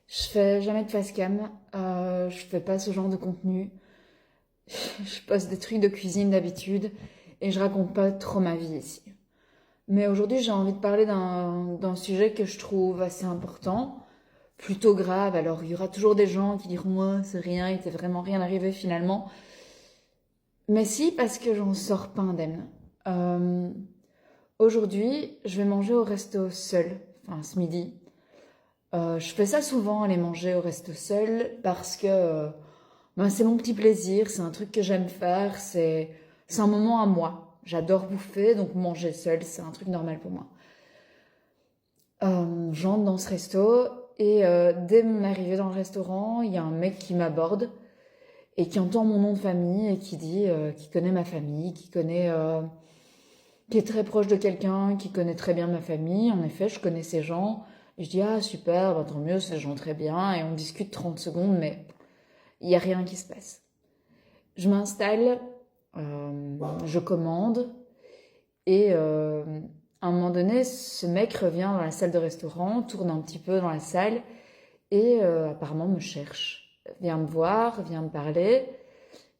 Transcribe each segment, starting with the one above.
Je fais jamais de facecam, je fais pas ce genre de contenu. Je poste des trucs de cuisine d'habitude et je raconte pas trop ma vie ici. Mais aujourd'hui, j'ai envie de parler d'un sujet que je trouve assez important, plutôt grave. Alors, il y aura toujours des gens qui diront ouais, c'est rien, il t'est vraiment rien arrivé finalement. Mais si, parce que j'en sors pas indemne. Euh, Aujourd'hui, je vais manger au resto seul, enfin ce midi. Je fais ça souvent, aller manger au resto seul, parce que ben, c'est mon petit plaisir, c'est un truc que j'aime faire, c'est un moment à moi. J'adore bouffer, donc manger seul, c'est un truc normal pour moi. J'entre dans ce resto et dès mon arrivée dans le restaurant, il y a un mec qui m'aborde et qui entend mon nom de famille et qui dit qu'il connaît ma famille, qui est très proche de quelqu'un, qui connaît très bien ma famille. En effet, je connais ces gens. Et je dis ah super, bah, tant mieux, ces gens très bien. Et on discute 30 secondes, mais il n'y a rien qui se passe. Je m'installe, je commande et à un moment donné, ce mec revient dans la salle de restaurant, tourne un petit peu dans la salle et apparemment me cherche. Vient me voir, vient me parler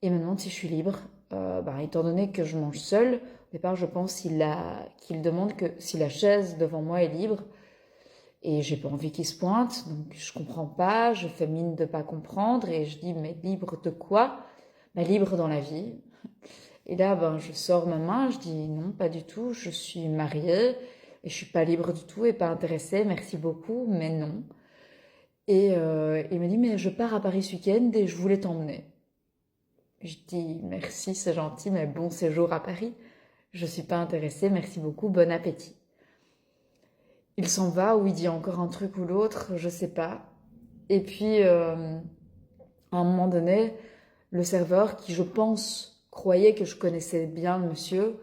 et me demande si je suis libre. Bah, étant donné que je mange seule, au départ je pense qu'il demande que si la chaise devant moi est libre et j'ai pas envie qu'il se pointe, donc je comprends pas, je fais mine de pas comprendre et je dis mais libre de quoi? Bah, libre dans la vie. Et là, ben, je sors ma main, je dis non, pas du tout, je suis mariée et je suis pas libre du tout et pas intéressée, merci beaucoup, mais non. Et il me dit, mais je pars à Paris ce week-end et je voulais t'emmener. Je dis merci, c'est gentil, mais bon séjour à Paris. Je suis pas intéressée, merci beaucoup, bon appétit. Il s'en va ou il dit encore un truc ou l'autre, je sais pas. Et puis, à un moment donné, le serveur, qui je pense croyait que je connaissais bien le monsieur,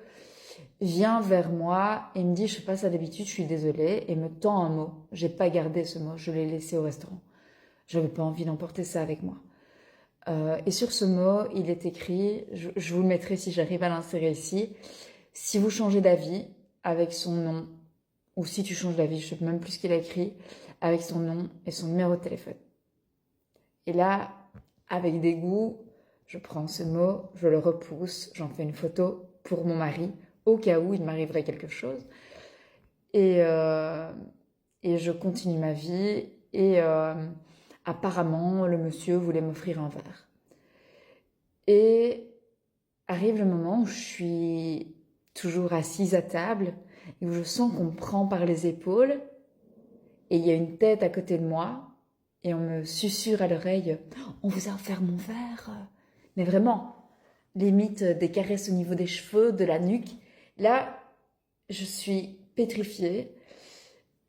vient vers moi et me dit, je fais pas ça d'habitude, je suis désolée, et me tend un mot. J'ai pas gardé ce mot, je l'ai laissé au restaurant. J'avais pas envie d'emporter ça avec moi. Et sur ce mot, il est écrit, je vous le mettrai si j'arrive à l'insérer ici, si vous changez d'avis avec son nom, ou si tu changes d'avis, je sais même plus ce qu'il a écrit, avec son nom et son numéro de téléphone. Et là, avec dégoût, je prends ce mot, je le repousse, j'en fais une photo pour mon mari, au cas où il m'arriverait quelque chose. Et, euh, et je continue ma vie. Et apparemment, le monsieur voulait m'offrir un verre. Et arrive le moment où je suis toujours assise à table et où je sens qu'on me prend par les épaules et il y a une tête à côté de moi et on me susurre à l'oreille « On vous a offert mon verre ?» Mais vraiment, limite des caresses au niveau des cheveux, de la nuque. Là, je suis pétrifiée,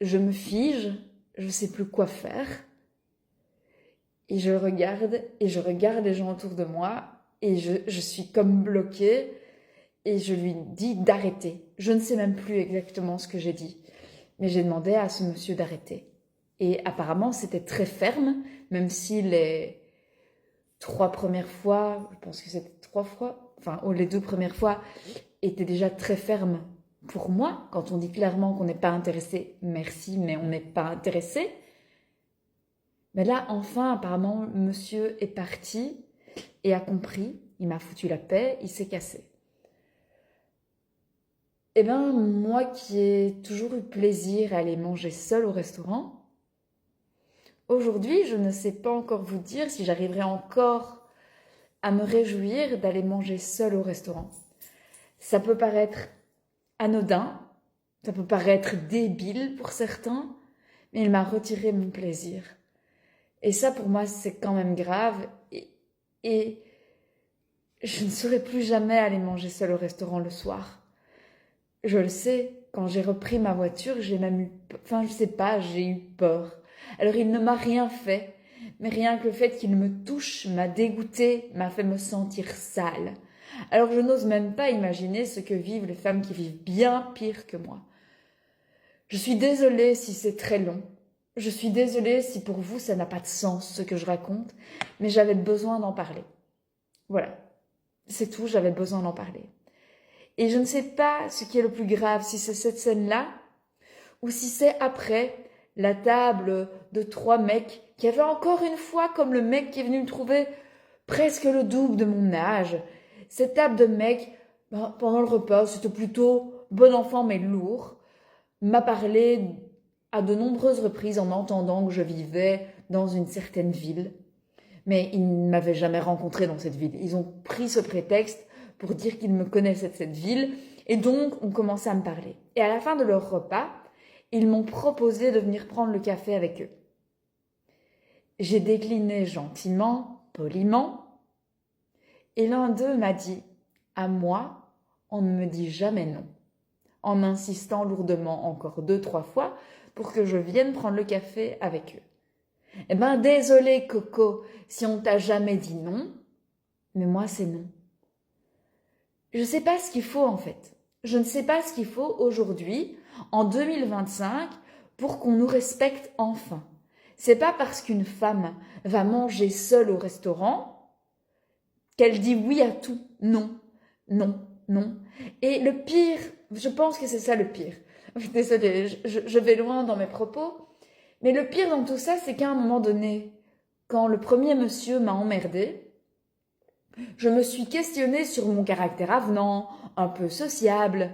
je me fige, je ne sais plus quoi faire. Et je regarde les gens autour de moi, et je suis comme bloquée, et je lui dis d'arrêter. Je ne sais même plus exactement ce que j'ai dit, mais j'ai demandé à ce monsieur d'arrêter. Et apparemment, c'était très ferme, même si les 3 premières fois, je pense que c'était 3 fois, enfin, les 2 premières fois étaient déjà très fermes pour moi. Quand on dit clairement qu'on n'est pas intéressé, merci, mais on n'est pas intéressé. Mais là, enfin, apparemment, monsieur est parti et a compris. Il m'a foutu la paix, il s'est cassé. Eh bien, moi qui ai toujours eu plaisir à aller manger seule au restaurant, aujourd'hui, je ne sais pas encore vous dire si j'arriverai encore à me réjouir d'aller manger seule au restaurant. Ça peut paraître anodin, ça peut paraître débile pour certains, mais il m'a retiré mon plaisir. Et ça, pour moi, c'est quand même grave. Et je ne saurais plus jamais aller manger seule au restaurant le soir. Je le sais, quand j'ai repris ma voiture, j'ai même eu... Enfin, je sais pas, j'ai eu peur. Alors, il ne m'a rien fait. Mais rien que le fait qu'il me touche m'a dégoûtée, m'a fait me sentir sale. Alors, je n'ose même pas imaginer ce que vivent les femmes qui vivent bien pire que moi. Je suis désolée si c'est très long. Je suis désolée si pour vous ça n'a pas de sens ce que je raconte, mais j'avais besoin d'en parler. Voilà, c'est tout, j'avais besoin d'en parler. Et je ne sais pas ce qui est le plus grave, si c'est cette scène-là, ou si c'est après la table de 3 mecs qui avaient encore une fois, comme le mec qui est venu me trouver, presque le double de mon âge. Cette table de mecs, ben, pendant le repas, c'était plutôt bon enfant mais lourd, m'a parlé à de nombreuses reprises en entendant que je vivais dans une certaine ville. Mais ils ne m'avaient jamais rencontré dans cette ville. Ils ont pris ce prétexte pour dire qu'ils me connaissaient de cette ville et donc ont commencé à me parler. Et à la fin de leur repas, ils m'ont proposé de venir prendre le café avec eux. J'ai décliné gentiment, poliment, et l'un d'eux m'a dit « À moi, on ne me dit jamais non », en insistant lourdement encore 2-3 fois pour que je vienne prendre le café avec eux. Eh ben, désolé Coco, si on t'a jamais dit non, mais moi c'est non. Je ne sais pas ce qu'il faut en fait. Je ne sais pas ce qu'il faut aujourd'hui, en 2025, pour qu'on nous respecte enfin. C'est pas parce qu'une femme va manger seule au restaurant qu'elle dit oui à tout. Non, non, non. Et le pire, je pense que c'est ça le pire. Désolée, je vais loin dans mes propos. Mais le pire dans tout ça, c'est qu'à un moment donné, quand le premier monsieur m'a emmerdée, je me suis questionnée sur mon caractère avenant, un peu sociable,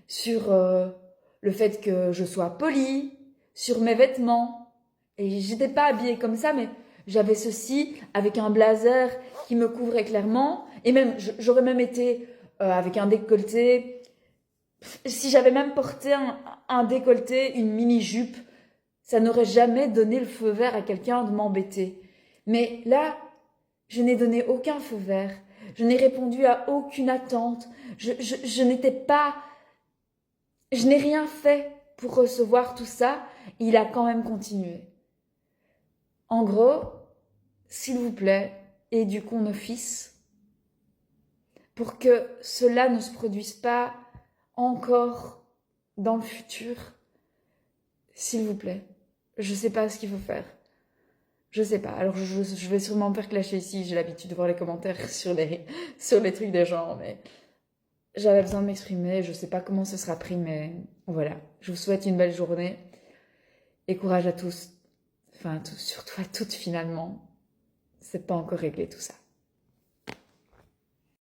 sur le fait que je sois polie, sur mes vêtements. Et j'étais pas habillée comme ça, mais j'avais ceci avec un blazer qui me couvrait clairement. Et même, j'aurais même été avec un décolleté. Si j'avais même porté un décolleté, une mini-jupe, ça n'aurait jamais donné le feu vert à quelqu'un de m'embêter. Mais là, je n'ai donné aucun feu vert. Je n'ai répondu à aucune attente. Je n'étais pas... Je n'ai rien fait pour recevoir tout ça. Il a quand même continué. En gros, s'il vous plaît, éduquons nos fils pour que cela ne se produise pas encore dans le futur. S'il vous plaît. Je sais pas ce qu'il faut faire. Je sais pas. Alors je vais sûrement me faire clasher ici. J'ai l'habitude de voir les commentaires sur les trucs des gens, mais j'avais besoin de m'exprimer. Je sais pas comment ce sera pris, mais voilà. Je vous souhaite une belle journée et courage à tous. Enfin, surtout à toutes finalement. C'est pas encore réglé tout ça.